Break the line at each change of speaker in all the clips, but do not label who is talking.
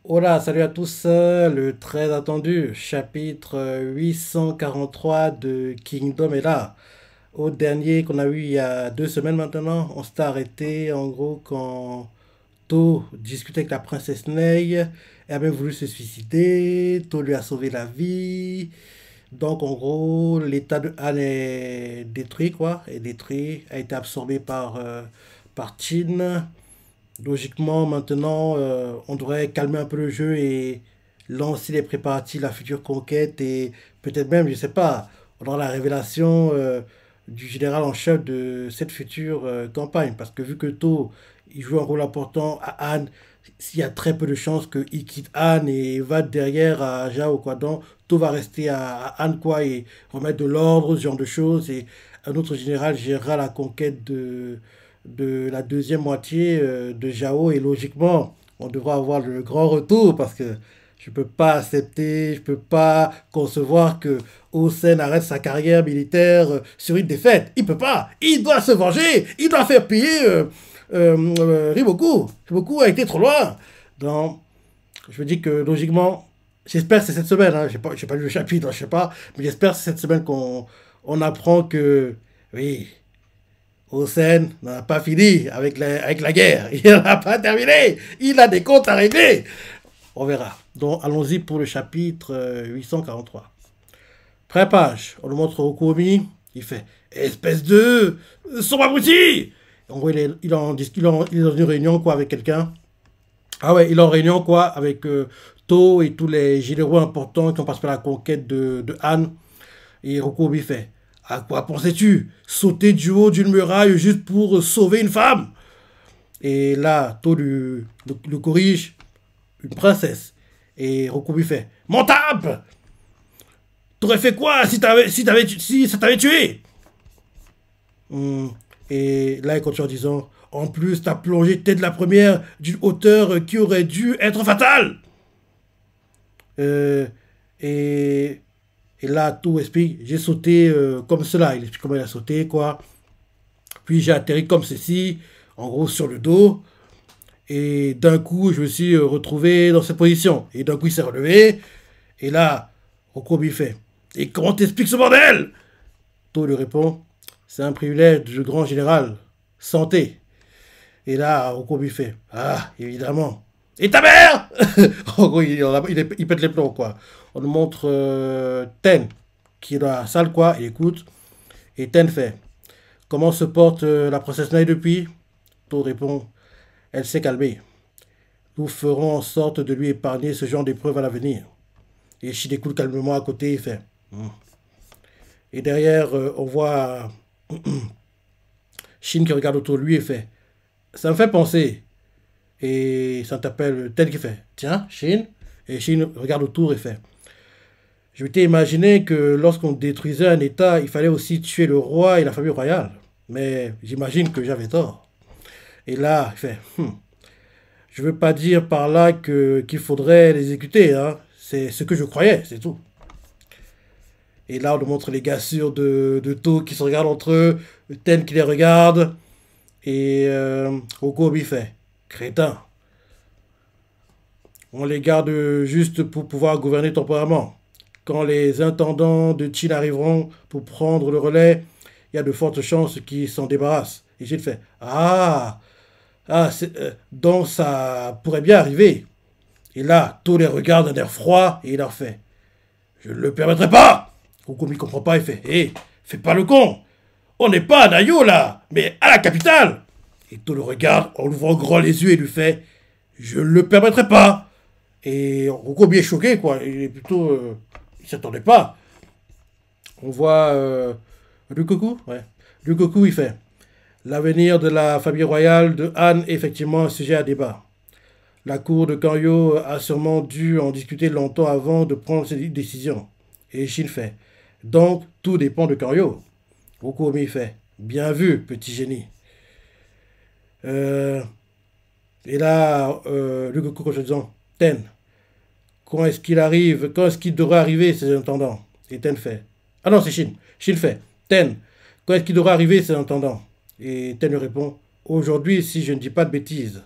Hola, salut à tous. Le très attendu chapitre 843 de Kingdom est là. Au dernier qu'on a eu il y a 2 semaines maintenant, on s'est arrêté en gros quand To discutait avec la princesse Ney. Elle a même voulu se suicider. To lui a sauvé la vie. Donc en gros, l'état de Anne est détruit quoi. Est détruit, a été absorbé par Chin. Logiquement, maintenant, on devrait calmer un peu le jeu et lancer les préparatifs, la future conquête et peut-être même, je sais pas, on aura la révélation du général en chef de cette future campagne. Parce que vu que To, il joue un rôle important à Anne, s'il y a très peu de chances qu'il quitte Anne et va derrière à Jao, quoi. Donc, To va rester à Anne, quoi, et remettre de l'ordre, ce genre de choses. Et un autre général gérera la conquête de la deuxième moitié de Jao et logiquement, on devra avoir le grand retour parce que je ne peux pas accepter, je ne peux pas concevoir que Hossein arrête sa carrière militaire sur une défaite. Il ne peut pas. Il doit se venger. Il doit faire payer Riboku. Riboku a été trop loin. Donc, je me dis que logiquement, j'espère que c'est cette semaine. Hein, j'ai pas lu le chapitre, je sais pas. Mais j'espère que c'est cette semaine qu'on on apprend que, oui, Hossein n'a pas fini avec la guerre. Il n'a pas terminé. Il a des comptes à régler. On verra. Donc, allons-y pour le chapitre 843. Pré-page. On nous montre Okuomi. Il fait espèce de sombre abruti. En gros, il est dans une réunion quoi avec quelqu'un. Ah ouais, il est en réunion quoi avec To et tous les généraux importants qui ont participé à la conquête de Han. Et Rokobi fait à quoi pensais-tu? Sauter du haut d'une muraille juste pour sauver une femme? Et là, To le corrige, une princesse. Et Rokobi fait Mon tape! T'aurais fait quoi si ça t'avait tué? Hum. Et là, il continue en disant En plus, t'as plongé tête de la première d'une hauteur qui aurait dû être fatale. Euh, et, et là, tout explique J'ai sauté comme cela. Il explique comment il a sauté, quoi. Puis j'ai atterri comme ceci, en gros sur le dos. Et d'un coup, je me suis retrouvé dans cette position. Et d'un coup, il s'est relevé. Et là, Roko lui fait Et comment t'expliques ce bordel? To lui répond C'est un privilège du grand général. Santé. Et là, Roko lui fait Ah, évidemment. Et ta mère? En gros, il pète les plombs, quoi. On nous montre Ten, qui est dans la salle, quoi. Il écoute. Et Ten fait Comment se porte la princesse Nai depuis? To répond Elle s'est calmée. Nous ferons en sorte de lui épargner ce genre d'épreuve à l'avenir. Et Shin écoute calmement à côté et fait. Et derrière, on voit Shin qui regarde autour de lui et fait. Ça me fait penser. Et ça t'appelle tel qui fait. Tiens, Shin. Et Shin regarde autour et fait. Je m'étais imaginé que lorsqu'on détruisait un État, il fallait aussi tuer le roi et la famille royale. Mais j'imagine que j'avais tort. Et là, il fait. Je veux pas dire par là qu'il faudrait les exécuter, hein. C'est ce que je croyais, c'est tout. Et là, on nous montre les gars sûrs de To qui se regardent entre eux, Ten qui les regarde, et Okobi fait Crétin, on les garde juste pour pouvoir gouverner temporairement. Quand les intendants de Chin arriveront pour prendre le relais, il y a de fortes chances qu'ils s'en débarrassent. Et j'ai fait donc ça pourrait bien arriver. Et là, To les regarde d'un air froid et il leur fait Je ne le permettrai pas. Kokumi comprend pas et fait Hé, fais pas le con. On n'est pas à Nayo là, mais à la capitale. Et tout le regarde en ouvrant grand les yeux et lui fait Je ne le permettrai pas. Et Kokumi est choqué quoi. Il est plutôt. Il s'attendait pas. On voit Lukoku. Ouais. Lukoku il fait L'avenir de la famille royale de Han est effectivement un sujet à débat. La cour de Kanyo a sûrement dû en discuter longtemps avant de prendre cette décision. Et Shin fait Donc, tout dépend de Kanyo. Okuomi fait Bien vu, petit génie. Euh, et là, Lugoku disant Ten, quand est-ce qu'il devrait arriver, ces intendants? Et Ten fait Ah non, c'est Shin. Shin fait Ten, quand est-ce qu'il devrait arriver, ces intendants? Et Ten lui répond Aujourd'hui, si je ne dis pas de bêtises.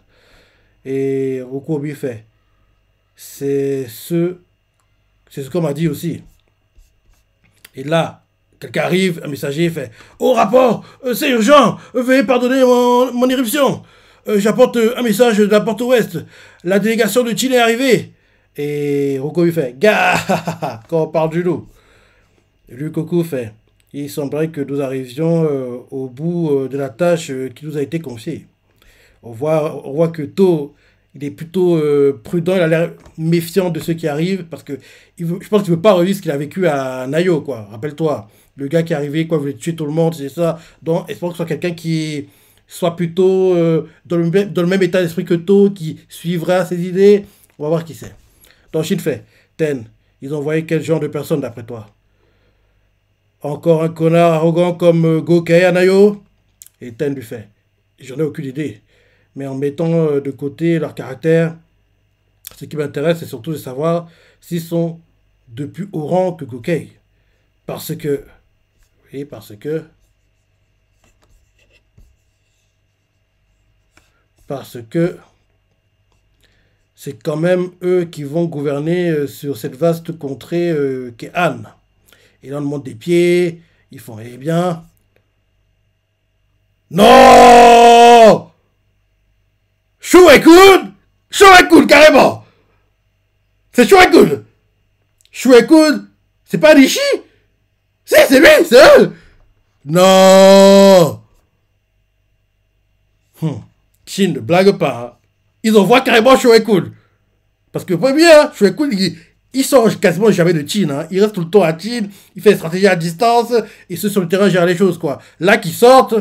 Et Okuomi fait C'est ce qu'on m'a dit aussi. Et là, quelqu'un arrive, un messager fait: Au rapport, c'est urgent, veuillez pardonner mon irruption. J'apporte un message de la porte ouest. La délégation de Chine est arrivée. Et Roko lui fait: Gars, quand on parle du loup. Et lui, Coco fait: Il semblerait que nous arrivions au bout de la tâche qui nous a été confiée. On voit que To, il est plutôt prudent, il a l'air méfiant de ce qui arrive, parce que je pense qu'il ne veut pas revivre ce qu'il a vécu à Nayo, quoi. Rappelle-toi, le gars qui est arrivé, quoi, voulait tuer tout le monde, c'est ça. Donc, espère que ce soit quelqu'un qui soit plutôt dans le même état d'esprit que To, qui suivra ses idées. On va voir qui c'est. Donc, Shin fait: Ten, ils ont envoyé quel genre de personne d'après toi? Encore un connard arrogant comme Gokei à Nayo? Et Ten lui fait: J'en ai aucune idée. Mais en mettant de côté leur caractère, ce qui m'intéresse, c'est surtout de savoir s'ils sont de plus haut rang que Gokei. Parce que, oui, parce que c'est quand même eux qui vont gouverner sur cette vaste contrée qu'est Han. Et là, on demande des pieds, ils font: Eh bien, non! Shuekun! Shuekun, carrément! C'est Shuekun! Shuekun, c'est pas Rishi? Si, c'est lui, c'est eux! Non! Shin ne blague pas, hein. Ils envoient carrément Shuekun. Parce que, pas bien, Shuekun, il sort quasiment jamais de Chin, hein. Il reste tout le temps à Chin, il fait des stratégies à distance, et ceux sur le terrain gèrent les choses, quoi. Là, qu'ils sortent,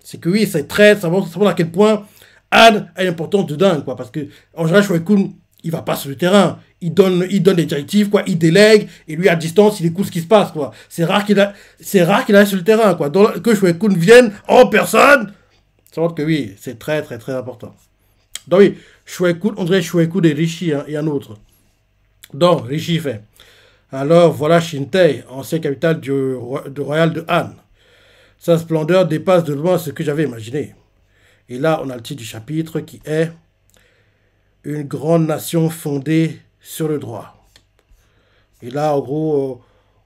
c'est que oui, c'est très, ça montre à quel point Anne a une importance de dingue, quoi. Parce que, en général, Shuekun, il va pas sur le terrain. Il donne des directives, quoi. Il délègue, et lui, à distance, il écoute ce qui se passe, quoi. C'est rare qu'il aille sur le terrain, quoi. Donc, que Shuekun vienne en personne, ça montre que oui, c'est très, très, très important. Donc, oui, Shuekun, on dirait Shuekun et Rishi, hein, et un autre. Donc, Rishi fait: Alors, voilà Shintei, ancien capital du royal de Han. Sa splendeur dépasse de loin ce que j'avais imaginé. Et là, on a le titre du chapitre qui est Une grande nation fondée sur le droit. Et là, en gros,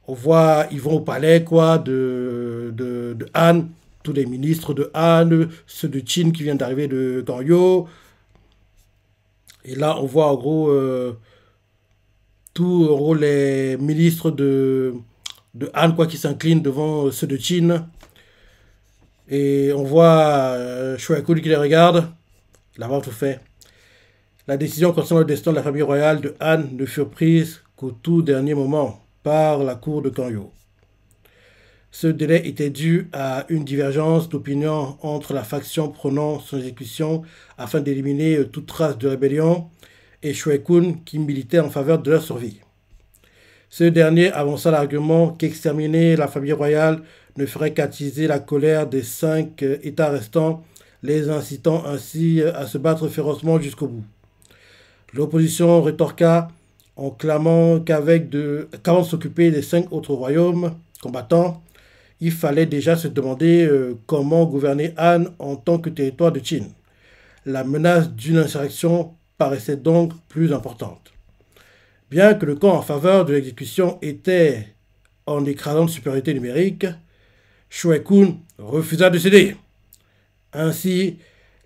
on voit, ils vont au palais, quoi, de Han, tous les ministres de Han, ceux de Qin qui viennent d'arriver de Ganyo. Et là, on voit, en gros, tous, en gros, les ministres de Han, quoi, qui s'inclinent devant ceux de Qin. Et on voit Shueikun qui les regarde. Il a tout fait. La décision concernant le destin de la famille royale de Han ne fut prise qu'au tout dernier moment par la cour de Kanyo. Ce délai était dû à une divergence d'opinion entre la faction prônant son exécution afin d'éliminer toute trace de rébellion et Shueikun qui militait en faveur de leur survie. Ce dernier avança l'argument qu'exterminer la famille royale ne ferait qu'attiser la colère des 5 États restants, les incitant ainsi à se battre férocement jusqu'au bout. L'opposition rétorqua en clamant qu'avant de s'occuper des 5 autres royaumes combattants, il fallait déjà se demander comment gouverner Han en tant que territoire de Qin. La menace d'une insurrection paraissait donc plus importante. Bien que le camp en faveur de l'exécution était en écrasante supériorité numérique, Shueikun refusa de céder. Ainsi,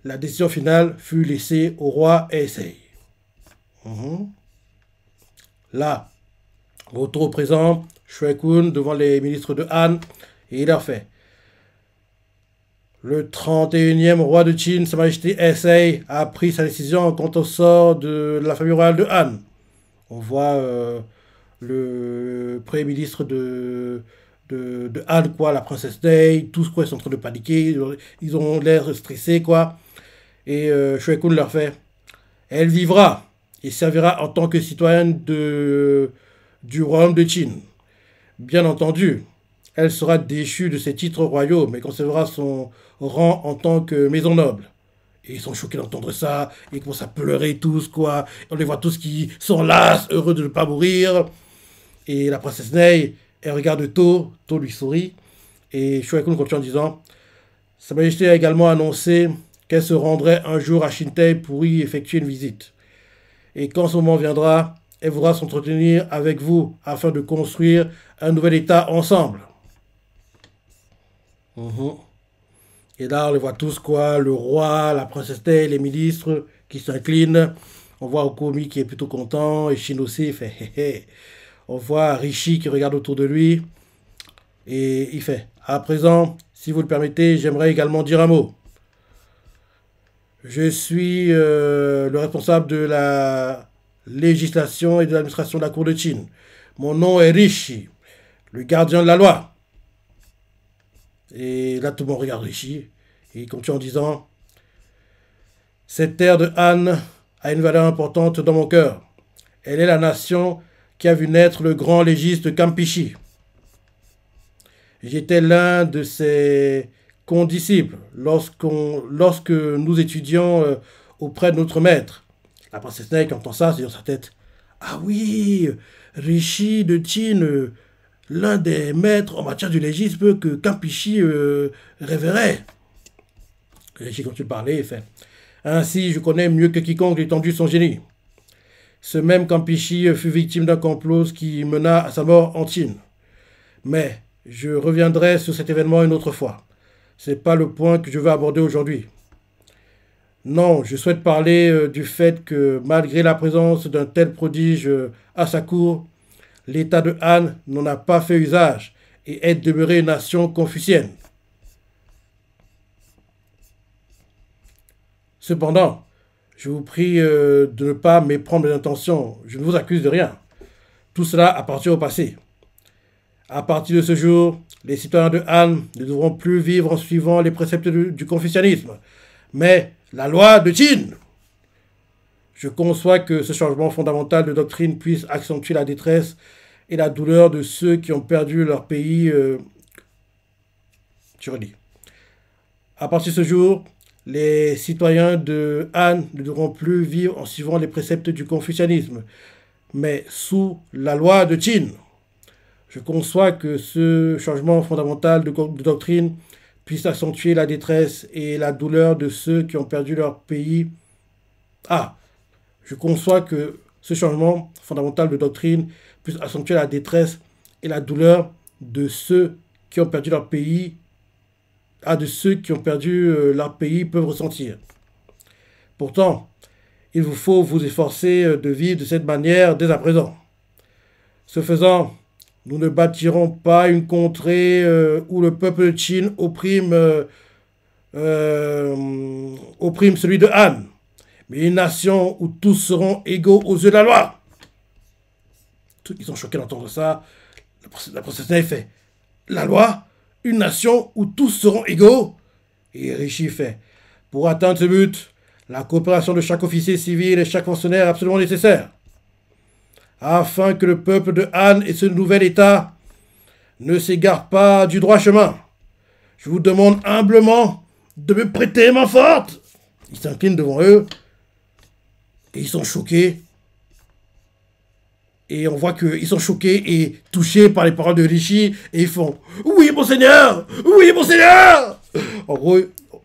la décision finale fut laissée au roi Heisei. Là, retour au présent, Shueikun devant les ministres de Han, et il leur fait: Le 31e roi de Qin, Sa Majesté Heisei, a pris sa décision quant au sort de la famille royale de Han. On voit le premier ministre de Han, quoi, la princesse Day, tous, quoi, ils sont en train de paniquer, ils ont l'air stressés, quoi. Et Shueikun leur fait: Elle vivra et servira en tant que citoyenne du royaume de Qin. Bien entendu, elle sera déchue de ses titres royaux, mais conservera son rang en tant que maison noble. Et ils sont choqués d'entendre ça, ils commencent à pleurer tous, quoi. On les voit tous qui sont las, heureux de ne pas mourir. Et la princesse Nei, elle regarde To lui sourit. Et Shueikun continue en disant: Sa Majesté a également annoncé qu'elle se rendrait un jour à Shintei pour y effectuer une visite. Et quand ce moment viendra, elle voudra s'entretenir avec vous afin de construire un nouvel État ensemble. Mhm. Et là, on les voit tous, quoi, le roi, la princesse Tay, les ministres qui s'inclinent. On voit Okomi qui est plutôt content, et Shin aussi, il fait hé hé. On voit Rishi qui regarde autour de lui, et il fait, à présent, si vous le permettez, j'aimerais également dire un mot. Je suis le responsable de la législation et de l'administration de la cour de Chine. Mon nom est Rishi, le gardien de la loi. Et là, tout le monde regarde Rishi. Et il continue en disant, cette terre de Han a une valeur importante dans mon cœur. Elle est la nation qui a vu naître le grand légiste Kampishi. J'étais l'un de ses condisciples lorsque nous étudions auprès de notre maître. La princesse Snake entend ça, c'est dans sa tête. Ah oui, Rishi de Qin, l'un des maîtres en matière du légisme que Kampishi révérait. Rishi continue de parler et fait. Ainsi, je connais mieux que quiconque l'étendue de son génie. Ce même Kampishi fut victime d'un complot qui mena à sa mort en Chine. Mais je reviendrai sur cet événement une autre fois. Ce n'est pas le point que je veux aborder aujourd'hui. Non, je souhaite parler du fait que malgré la présence d'un tel prodige à sa cour, l'État de Han n'en a pas fait usage et est demeuré une nation confucienne. Cependant, je vous prie de ne pas méprendre mes intentions. Je ne vous accuse de rien. Tout cela appartient au passé. À partir de ce jour, les citoyens de Han ne devront plus vivre en suivant les préceptes du confucianisme, mais la loi de Qin. Je conçois que ce changement fondamental de doctrine puisse accentuer la détresse et la douleur de ceux qui ont perdu leur pays. Je redis. À partir de ce jour, les citoyens de Han ne devront plus vivre en suivant les préceptes du confucianisme, mais sous la loi de Qin. Je conçois que ce changement fondamental de doctrine puisse accentuer la détresse et la douleur de ceux qui ont perdu leur pays. Ah, je conçois que ce changement fondamental de doctrine puisse accentuer la détresse et la douleur de ceux qui ont perdu leur pays. Ah, de ceux qui ont perdu leur pays peuvent ressentir. Pourtant, il vous faut vous efforcer de vivre de cette manière dès à présent. Ce faisant, nous ne bâtirons pas une contrée où le peuple de Chine opprime celui de Han, mais une nation où tous seront égaux aux yeux de la loi. Ils sont choqués d'entendre ça. La princesse Nai fait la loi, une nation où tous seront égaux. Et Rishi fait pour atteindre ce but, la coopération de chaque officier civil et chaque fonctionnaire est absolument nécessaire. Afin que le peuple de Han et ce nouvel État ne s'égarent pas du droit chemin. Je vous demande humblement de me prêter main forte. Ils s'inclinent devant eux et ils sont choqués. Et on voit qu'ils sont choqués et touchés par les paroles de Rishi et ils font « Oui, monseigneur! Oui, monseigneur !» En gros,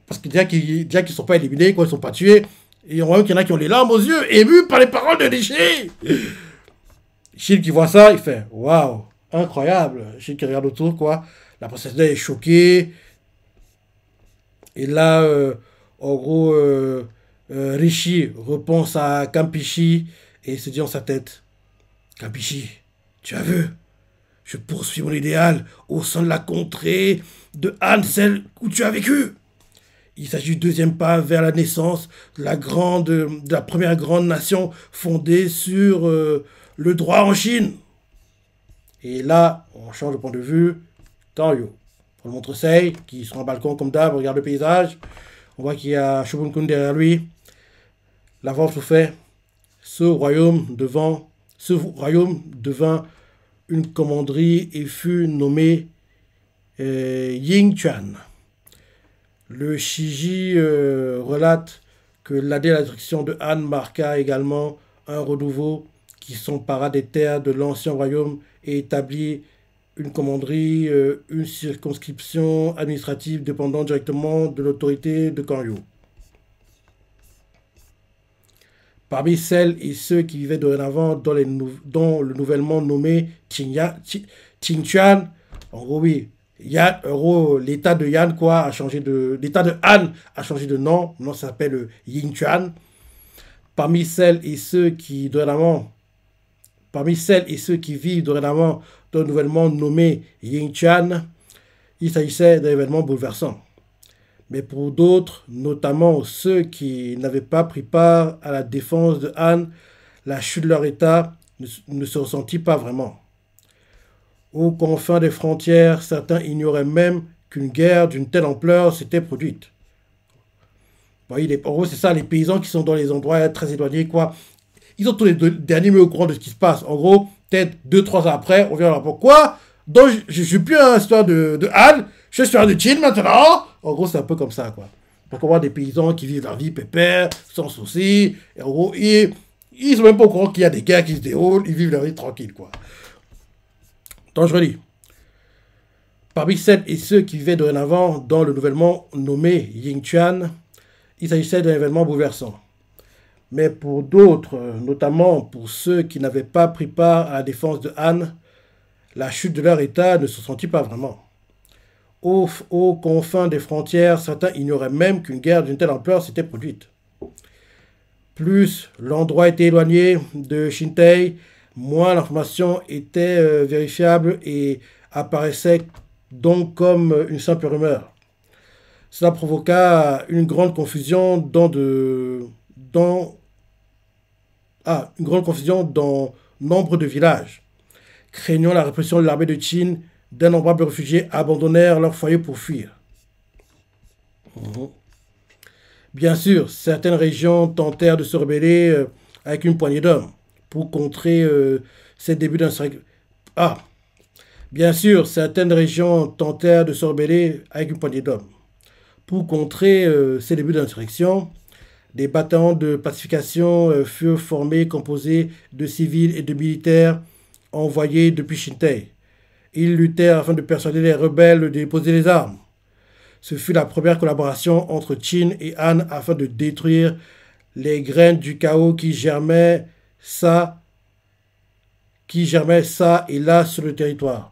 parce que déjà qu'ils ne sont pas éliminés, quoi, ils ne sont pas tués. Et on voit qu'il y en a qui ont les larmes aux yeux, émus par les paroles de Rishi. Shin qui voit ça, il fait « Waouh, incroyable !» Shin qui regarde autour, quoi. La princesse Nai est choquée. Et là, en gros, Rishi repense à Kampishi et il se dit en sa tête « Kampishi, tu as vu, je poursuis mon idéal au sein de la contrée de Han, celle où tu as vécu. Il s'agit du deuxième pas vers la naissance de la première grande nation fondée sur le droit en Chine. » Et là, on change de point de vue. Kanryu. On le montre Sei, qui est sur un balcon comme d'hab, regarde le paysage. On voit qu'il y a Shogun-kun derrière lui. La voix tout fait. Ce royaume devint une commanderie et fut nommé Yingchuan. Le Shiji relate que l'année de la destruction de Han marqua également un renouveau qui s'empara des terres de l'ancien royaume et établit une commanderie, une circonscription administrative dépendant directement de l'autorité de Kanryu. Parmi celles et ceux qui vivaient dorénavant dans le nouvellement nommé Qingquan, en gros, oui, en gros, l'état de Yan, quoi, a changé de. L'état de Han a changé de nom. Maintenant, ça s'appelle Yingquan. Parmi celles et ceux qui dorénavant. Parmi celles et ceux qui vivent dorénavant dans le nouvellement nommé Yingquan, il s'agissait d'un événement bouleversant. Mais pour d'autres, notamment ceux qui n'avaient pas pris part à la défense de Han, la chute de leur État ne se ressentit pas vraiment. Aux confins des frontières, certains ignoraient même qu'une guerre d'une telle ampleur s'était produite. Bon, en gros, c'est ça, les paysans qui sont dans les endroits très éloignés, quoi. Ils ont tous les derniers mots au courant de ce qui se passe. En gros, peut-être 2-3 ans après, on vient leur dire quoi. Donc, je suis plus à l'histoire de Han, je suis à de Qin maintenant. En gros, c'est un peu comme ça, quoi. Donc, on voit des paysans qui vivent leur vie pépère, sans soucis. Et en gros, ils sont même pas au courant qu'il y a des guerres qui se déroulent. Ils vivent leur vie tranquille, quoi. Donc, je relis. Parmi celles et ceux qui vivaient dorénavant dans le nouvellement nommé Yingquan, il s'agissait d'un événement bouleversant. Mais pour d'autres, notamment pour ceux qui n'avaient pas pris part à la défense de Han, la chute de leur État ne se sentit pas vraiment. Aux confins des frontières, certains ignoraient même qu'une guerre d'une telle ampleur s'était produite. Plus l'endroit était éloigné de Shintei, moins l'information était vérifiable et apparaissait donc comme une simple rumeur. Cela provoqua une grande confusion dans nombre de villages. Craignant la répression de l'armée de Qin, d'innombrables réfugiés abandonnèrent leur foyer pour fuir. Bien sûr, certaines régions tentèrent de se rebeller avec une poignée d'hommes pour contrer ces débuts d'insurrection. Bien sûr, certaines régions tentèrent de se rebeller avec une poignée d'hommes. Pour contrer ces débuts d'insurrection, des bataillons de pacification furent formés, composés de civils et de militaires envoyés depuis Shintei. Ils luttèrent afin de persuader les rebelles de déposer les armes. Ce fut la première collaboration entre Qin et Han afin de détruire les graines du chaos qui germaient ça et là sur le territoire.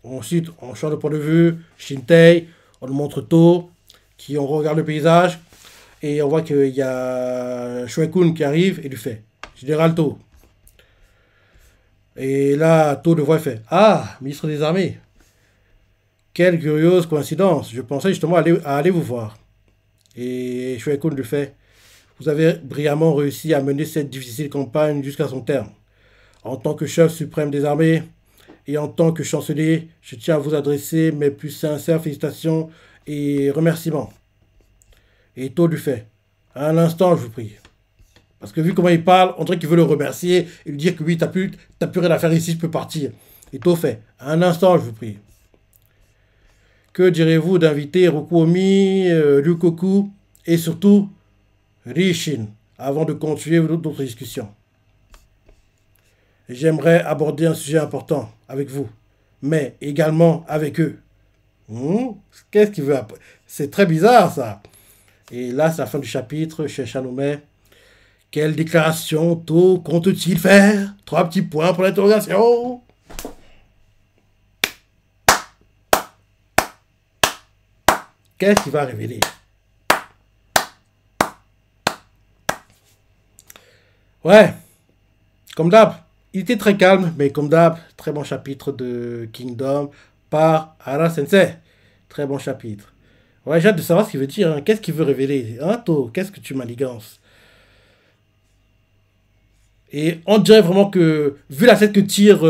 Ensuite, on change de point de vue. Shintei, on nous montre To, qui on regarde le paysage, et on voit qu'il y a Shuai-kun qui arrive et lui fait Général To. Et là, To le voit et fait ministre des Armées. Quelle curieuse coïncidence. Je pensais justement à aller vous voir. Et Shuai-kun lui fait vous avez brillamment réussi à mener cette difficile campagne jusqu'à son terme. En tant que chef suprême des armées et en tant que chancelier, je tiens à vous adresser mes plus sincères félicitations et remerciements. Et To lui fait un instant, je vous prie. Parce que vu comment il parle, on dirait qu'il veut le remercier et lui dire que oui, t'as plus rien à faire ici, je peux partir. Et To fait un instant, je vous prie. Que direz-vous d'inviter Rokuomi, Ryukoku et surtout Rishin avant de continuer d'autres discussions? J'aimerais aborder un sujet important avec vous, mais également avec eux. Qu'est-ce qu'il veut? C'est très bizarre ça. Et là, c'est la fin du chapitre chez Shanome. Quelle déclaration To compte-t-il faire? 3 petits points pour l'interrogation. Qu'est-ce qu'il va révéler? Ouais, comme d'hab, il était très calme, mais comme d'hab, très bon chapitre de Kingdom par Hara Sensei. Très bon chapitre. Ouais, j'ai hâte de savoir ce qu'il veut dire. Hein. Qu'est-ce qu'il veut révéler? Hein, To, qu'est-ce que tu manigances? Et on dirait vraiment que, vu la tête que tire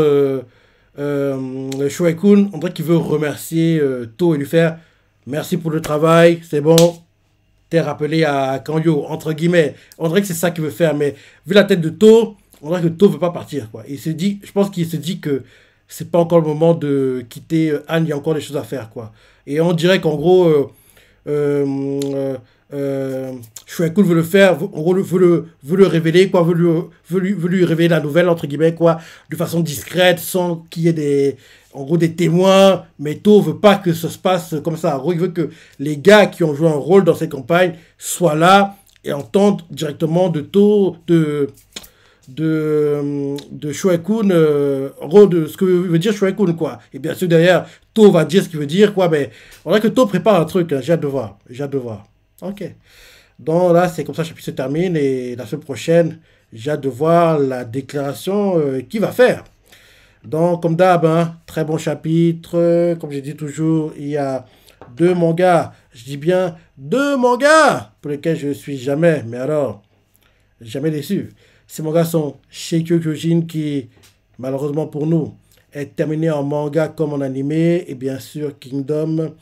Shuai-kun, on dirait qu'il veut remercier To et lui faire merci pour le travail, c'est bon, t'es rappelé à Kanyo, entre guillemets. On dirait que c'est ça qu'il veut faire, mais vu la tête de To, on dirait que To veut pas partir, quoi. Il se dit, je pense qu'il se dit que c'est pas encore le moment de quitter Han, il y a encore des choses à faire, quoi. Et on dirait qu'en gros, Shuai-kun veut le faire, en gros, veut le révéler, quoi, veut lui révéler la nouvelle, entre guillemets, quoi, de façon discrète, sans qu'il y ait en gros, des témoins, mais To veut pas que ça se passe comme ça. En gros, il veut que les gars qui ont joué un rôle dans cette campagne soient là et entendre directement de Shueikun, en gros, de ce que veut dire Shueikun, quoi. Et bien sûr, derrière, To va dire ce qu'il veut dire, quoi. Mais on dirait que To prépare un truc, hein. J'ai hâte de voir. J'ai hâte de voir. Ok. Donc là, c'est comme ça que le chapitre se termine. Et la semaine prochaine, j'ai hâte de voir la déclaration qu'il va faire. Donc, comme d'hab, hein, très bon chapitre. Comme j'ai dit toujours, il y a deux mangas. Je dis bien deux mangas pour lesquels je ne suis jamais, mais alors, jamais déçu. Ces mangas sont Shingeki Kyojin qui, malheureusement pour nous, est terminé en manga comme en animé. Et bien sûr, Kingdom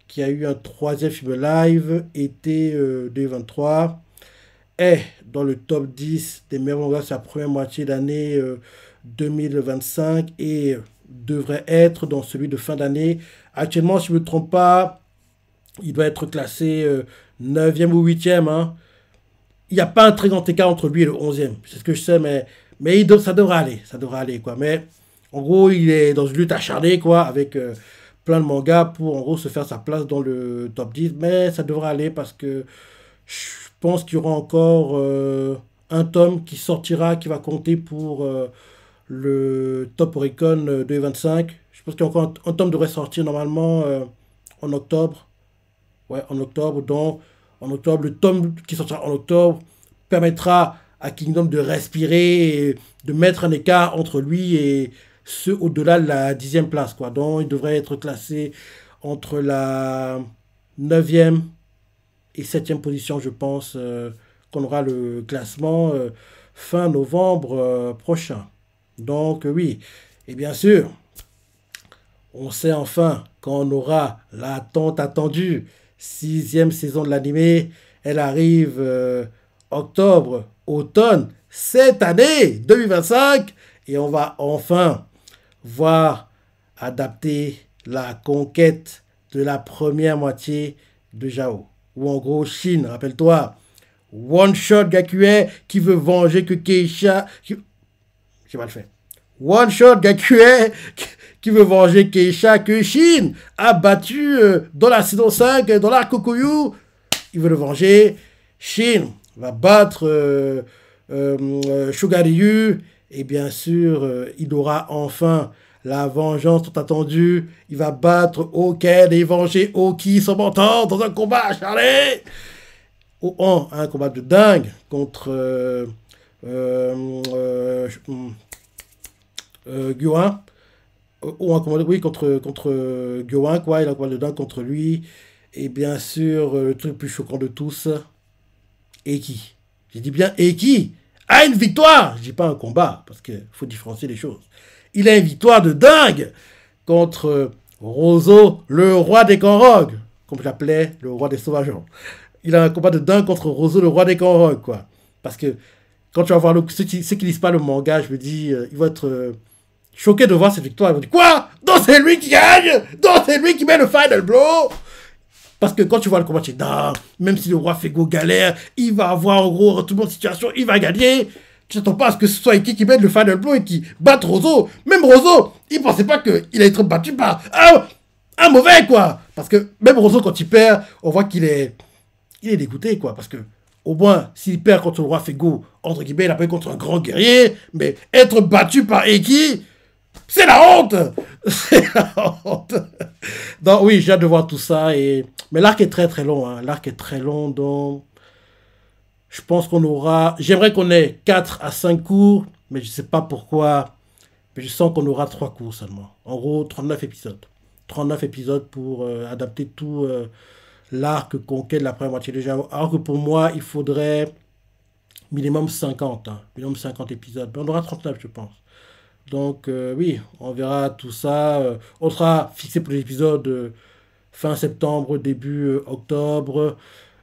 qui a eu un troisième film live été 2023 est dans le top 10 des meilleurs mangas sur la première moitié d'année 2025 et devrait être dans celui de fin d'année. Actuellement, si je ne me trompe pas, il doit être classé 9e ou 8e. Hein. Il n'y a pas un très grand écart entre lui et le 11e. C'est ce que je sais, mais ça devrait aller. Ça devrait aller, quoi. Mais en gros, il est dans une lutte acharnée, quoi, avec plein de mangas pour, en gros, se faire sa place dans le top 10. Mais ça devrait aller parce que je pense qu'il y aura encore un tome qui sortira, qui va compter pour le Top Oricon 2025. Je pense qu'il y a encore un tome devrait sortir normalement en octobre. Ouais, en octobre. Donc, en octobre, le tome qui sortira en octobre permettra à Kingdom de respirer et de mettre un écart entre lui et ceux au-delà de la 10e place, quoi. Donc, il devrait être classé entre la 9e et 7e position, je pense, qu'on aura le classement fin novembre prochain. Donc, oui. Et bien sûr, on sait enfin quand on aura la tant attendue 6e saison de l'animé. Elle arrive octobre, automne, cette année 2025. Et on va enfin voir adapter la conquête de la première moitié de Jao. Ou en gros, Shin, rappelle-toi, One Shot Gakue qui veut venger que Keisha. J'ai mal fait. One Shot Gakue qui veut venger Keisha que Shin a battu dans la saison 5, dans l'arc Kokuyu. Il veut le venger. Shin va battre Shugariyu. Et bien sûr, il aura enfin la vengeance tant attendue. Il va battre Oken et venger Oki, son mentor, dans un combat acharné. Un combat de dingue contre Gyoin. Ou un combat, oui, contre Gyoin, quoi. Il a un combat de dingue contre lui. Et bien sûr, le truc le plus choquant de tous, Eki. J'ai dit bien Eki a une victoire. Je dis pas un combat, parce qu'il faut différencier les choses. Il a une victoire de dingue contre Roseau, le roi des Kanrogs, comme je l'appelais, le roi des sauvageons. Il a un combat de dingue contre Roseau, le roi des Kanrogs, quoi. Parce que quand tu vas voir ceux qui lisent pas le manga, je me dis, ils vont être choqués de voir cette victoire. Ils vont dire, quoi? Donc c'est lui qui gagne? Donc c'est lui qui met le final blow? Parce que quand tu vois le combat, tu dis, non, même si le roi Fego galère, il va avoir en gros retournement de situation, il va gagner. Tu t'attends pas à ce que ce soit Eki qui mette le final blow et qui batte Roseau. Même Roseau, il pensait pas qu'il allait être battu par un mauvais, quoi. Parce que même Roseau, quand il perd, on voit qu'il est dégoûté, quoi. Parce que au moins, s'il perd contre le roi Fego, entre guillemets, il a perdu contre un grand guerrier. Mais être battu par Eki, c'est la honte. C'est la honte. Donc oui, j'ai hâte de voir tout ça. Mais l'arc est très très long. Hein. L'arc est très long, donc je pense qu'on aura... J'aimerais qu'on ait 4 à 5 cours, mais je ne sais pas pourquoi. Mais je sens qu'on aura 3 cours seulement. En gros, 39 épisodes. 39 épisodes pour adapter tout l'arc conquête de la première moitié déjà. Alors que pour moi, il faudrait minimum 50. Hein. Minimum 50 épisodes. Mais on aura 39, je pense. Donc oui, on verra tout ça. On sera fixé pour l'épisode fin septembre, début octobre.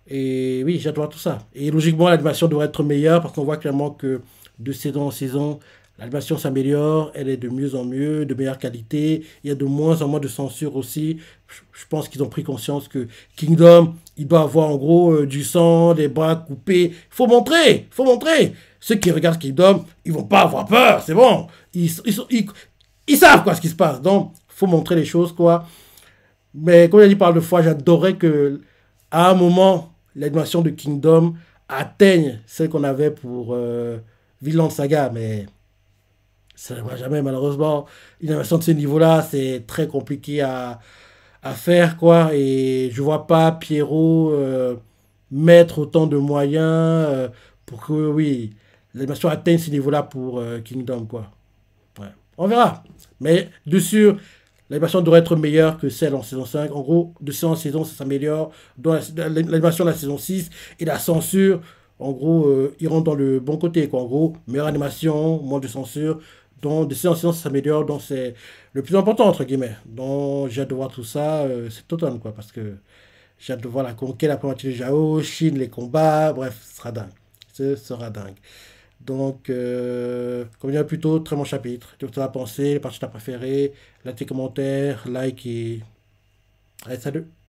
Et oui, j'adore tout ça. Et logiquement, l'animation devrait être meilleure parce qu'on voit clairement que de saison en saison, l'animation s'améliore, elle est de mieux en mieux, de meilleure qualité. Il y a de moins en moins de censure aussi. Je pense qu'ils ont pris conscience que Kingdom, il doit avoir en gros du sang, des bras coupés. Il faut montrer, il faut montrer. Ceux qui regardent Kingdom, ils vont pas avoir peur, c'est bon. Ils savent quoi ce qui se passe. Donc, il faut montrer les choses, quoi. Mais comme je l'ai dit par deux fois, j'adorais que à un moment, l'animation de Kingdom atteigne celle qu'on avait pour Vinland Saga, mais ça n'arrivera jamais, malheureusement. Une animation de ce niveau-là, c'est très compliqué à faire, quoi. Et je vois pas Pierrot mettre autant de moyens pour que, oui, l'animation atteigne ce niveau-là pour Kingdom, quoi. Ouais. On verra. Mais de sûr, l'animation devrait être meilleure que celle en saison 5. En gros, de saison en saison, ça s'améliore. Dans l'animation de la saison 6 et la censure, en gros, iront dans le bon côté, quoi. En gros, meilleure animation, moins de censure. Donc, de saison en saison, ça s'améliore. Donc, c'est le plus important, entre guillemets. Donc, j'ai hâte de voir tout ça cet automne, quoi. Parce que j'ai hâte de voir la conquête, la première de Jao, Chine, les combats. Bref, ce sera dingue. Ce sera dingue. Donc, comme je disais plus tôt, très bon chapitre. Tu as pensé, les parties que tu as préférées, là tes commentaires, like et. Allez, salut!